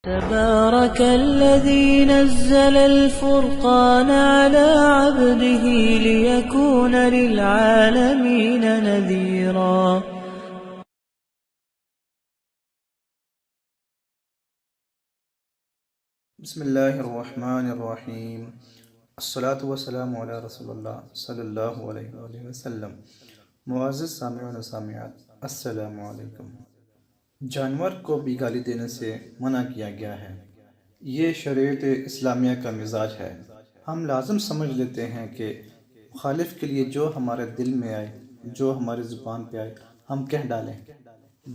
تبارك الذي نزل الفرقان على عبده ليكون للعالمين نذيرا. بسم اللہ الرحمن الرحیم. الصلاۃ والسلام علی رسول اللہ صلی اللہ علیہ وآلہ وسلم. معزز سامعین و سامعات، السلام علیکم. جانور کو بھی گالی دینے سے منع کیا گیا ہے. یہ شریعت اسلامیہ کا مزاج ہے. ہم لازم سمجھ لیتے ہیں کہ مخالف کے لیے جو ہمارے دل میں آئے، جو ہماری زبان پہ آئے، ہم کہہ ڈالیں.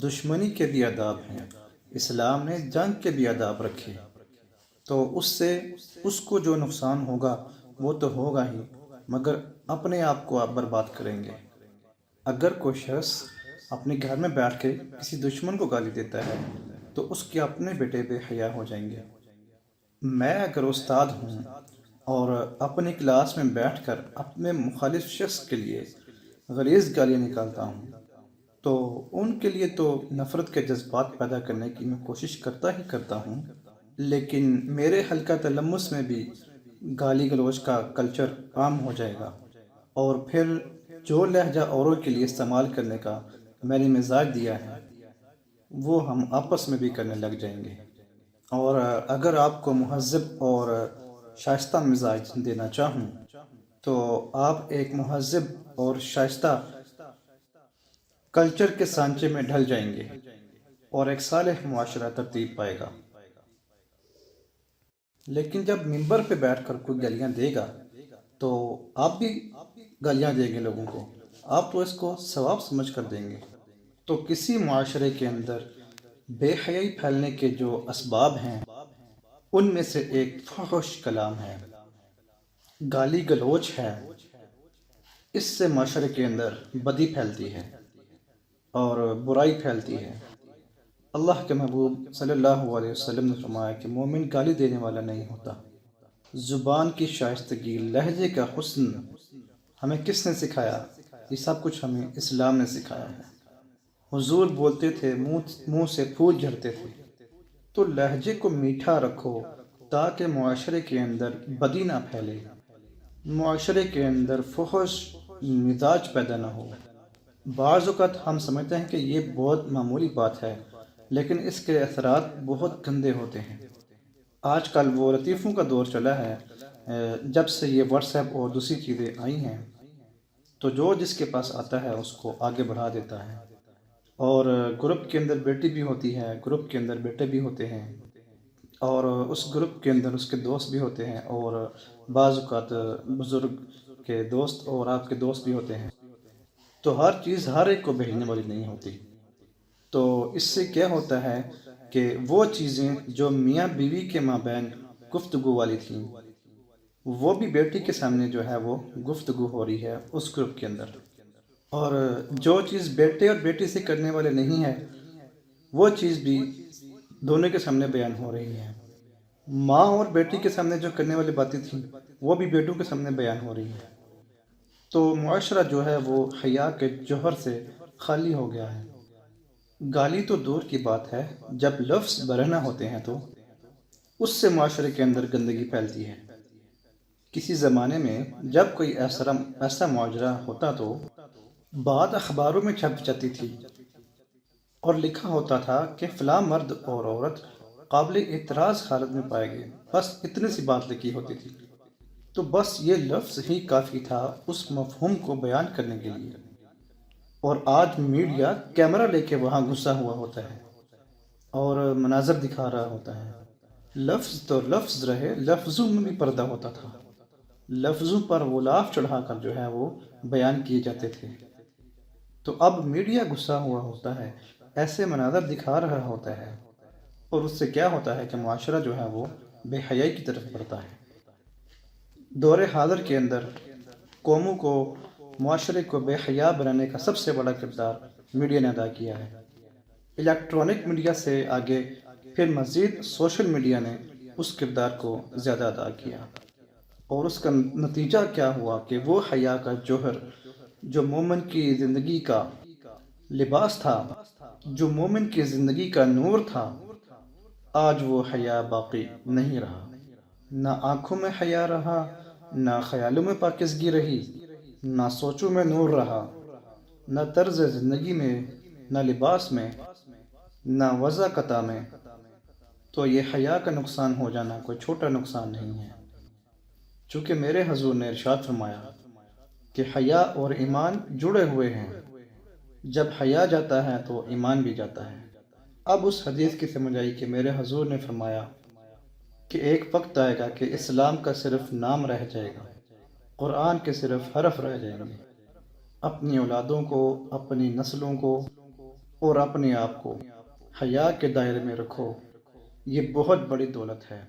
دشمنی کے بھی آداب ہیں. اسلام نے جنگ کے بھی آداب رکھے، تو اس سے اس کو جو نقصان ہوگا وہ تو ہوگا ہی، مگر اپنے آپ کو آپ برباد کریں گے. اگر کوئی شخص اپنے گھر میں بیٹھ کے کسی دشمن کو گالی دیتا ہے تو اس کے اپنے بیٹے بے حیا ہو جائیں گے. میں اگر استاد ہوں اور اپنی کلاس میں بیٹھ کر اپنے مخالف شخص کے لیے غلیظ گالیاں نکالتا ہوں تو ان کے لیے تو نفرت کے جذبات پیدا کرنے کی میں کوشش کرتا ہی کرتا ہوں، لیکن میرے حلقہ تلمس میں بھی گالی گلوچ کا کلچر عام ہو جائے گا، اور پھر جو لہجہ اوروں کے لیے استعمال کرنے کا میں نے مزاج دیا ہے وہ ہم آپس میں بھی کرنے لگ جائیں گے. اور اگر آپ کو مہذب اور شائستہ مزاج دینا چاہوں تو آپ ایک مہذب اور شائستہ کلچر کے سانچے میں ڈھل جائیں گے اور ایک صالح معاشرہ ترتیب پائے گا. لیکن جب ممبر پہ بیٹھ کر کوئی گالیاں دے گا تو آپ بھی گالیاں دیں گے لوگوں کو، آپ تو اس کو ثواب سمجھ کر دیں گے. تو کسی معاشرے کے اندر بے حیائی پھیلنے کے جو اسباب ہیں ان میں سے ایک فحش کلام ہے، گالی گلوچ ہے. اس سے معاشرے کے اندر بدی پھیلتی ہے اور برائی پھیلتی ہے. اللہ کے محبوب صلی اللہ علیہ وسلم نے فرمایا کہ مومن گالی دینے والا نہیں ہوتا. زبان کی شائستگی، لہجے کا حسن ہمیں کس نے سکھایا؟ یہ سب کچھ ہمیں اسلام نے سکھایا ہے. حضور بولتے تھے، منہ سے پھول جھڑتے تھے. تو لہجے کو میٹھا رکھو تاکہ معاشرے کے اندر بدی نہ پھیلے، معاشرے کے اندر فحش مزاج پیدا نہ ہو. بعض اوقات ہم سمجھتے ہیں کہ یہ بہت معمولی بات ہے، لیکن اس کے اثرات بہت گندے ہوتے ہیں. آج کل وہ لطیفوں کا دور چلا ہے. جب سے یہ واٹس ایپ اور دوسری چیزیں آئی ہیں تو جو جس کے پاس آتا ہے اس کو آگے بڑھا دیتا ہے، اور گروپ کے اندر بیٹی بھی ہوتی ہے، گروپ کے اندر بیٹے بھی ہوتے ہیں، اور اس گروپ کے اندر اس کے دوست بھی ہوتے ہیں، اور بعض اوقات بزرگ کے دوست اور آپ کے دوست بھی ہوتے ہیں. تو ہر چیز ہر ایک کو بھیجنے والی نہیں ہوتی. تو اس سے کیا ہوتا ہے کہ وہ چیزیں جو میاں بیوی کے مابین گفتگو والی تھیں وہ بھی بیٹی کے سامنے جو ہے وہ گفتگو ہو رہی ہے اس گروپ کے اندر، اور جو چیز بیٹے اور بیٹی سے کرنے والے نہیں ہے وہ چیز بھی دونوں کے سامنے بیان ہو رہی ہے. ماں اور بیٹی کے سامنے جو کرنے والی باتیں تھیں وہ بھی بیٹوں کے سامنے بیان ہو رہی ہیں. تو معاشرہ جو ہے وہ حیا کے جوہر سے خالی ہو گیا ہے. گالی تو دور کی بات ہے، جب لفظ برہنہ ہوتے ہیں تو اس سے معاشرے کے اندر گندگی پھیلتی ہے. کسی زمانے میں جب کوئی ایسا معاجرہ ہوتا تو بات اخباروں میں چھپ جاتی تھی اور لکھا ہوتا تھا کہ فلاں مرد اور عورت قابل اعتراض حالت میں پائے گئے. بس اتنی سی بات لکھی ہوتی تھی، تو بس یہ لفظ ہی کافی تھا اس مفہوم کو بیان کرنے کے لیے. اور آج میڈیا کیمرہ لے کے وہاں گھسا ہوا ہوتا ہے اور مناظر دکھا رہا ہوتا ہے. لفظ تو لفظ رہے، لفظوں میں بھی پردہ ہوتا تھا، لفظوں پر غلاف چڑھا کر جو ہے وہ بیان کیے جاتے تھے. تو اب میڈیا گھسا ہوا ہوتا ہے، ایسے مناظر دکھا رہا ہوتا ہے، اور اس سے کیا ہوتا ہے کہ معاشرہ جو ہے وہ بے حیائی کی طرف بڑھتا ہے. دور حاضر کے اندر قوموں کو، معاشرے کو بے حیا بنانے کا سب سے بڑا کردار میڈیا نے ادا کیا ہے. الیکٹرانک میڈیا سے آگے پھر مزید سوشل میڈیا نے اس کردار کو زیادہ ادا کیا، اور اس کا نتیجہ کیا ہوا کہ وہ حیا کا جوہر جو مومن کی زندگی کا لباس تھا، جو مومن کی زندگی کا نور تھا، آج وہ حیا باقی نہیں رہا، نہ آنکھوں میں حیا رہا، نہ خیالوں میں پاکیزگی رہی، نہ سوچوں میں نور رہا، نہ طرز زندگی میں، نہ لباس میں، نہ وضع میں۔ تو یہ حیا کا نقصان ہو جانا کوئی چھوٹا نقصان نہیں ہے، چونکہ میرے حضور نے ارشاد فرمایا کہ حیا اور ایمان جڑے ہوئے ہیں، جب حیا جاتا ہے تو ایمان بھی جاتا ہے۔ اب اس حدیث کی سمجھ آئی کہ میرے حضور نے فرمایا کہ ایک وقت آئے گا کہ اسلام کا صرف نام رہ جائے گا، قرآن کے صرف حرف رہ جائیں گے۔ اپنی اولادوں کو، اپنی نسلوں کو اور اپنے آپ کو حیا کے دائرے میں رکھو، یہ بہت بڑی دولت ہے۔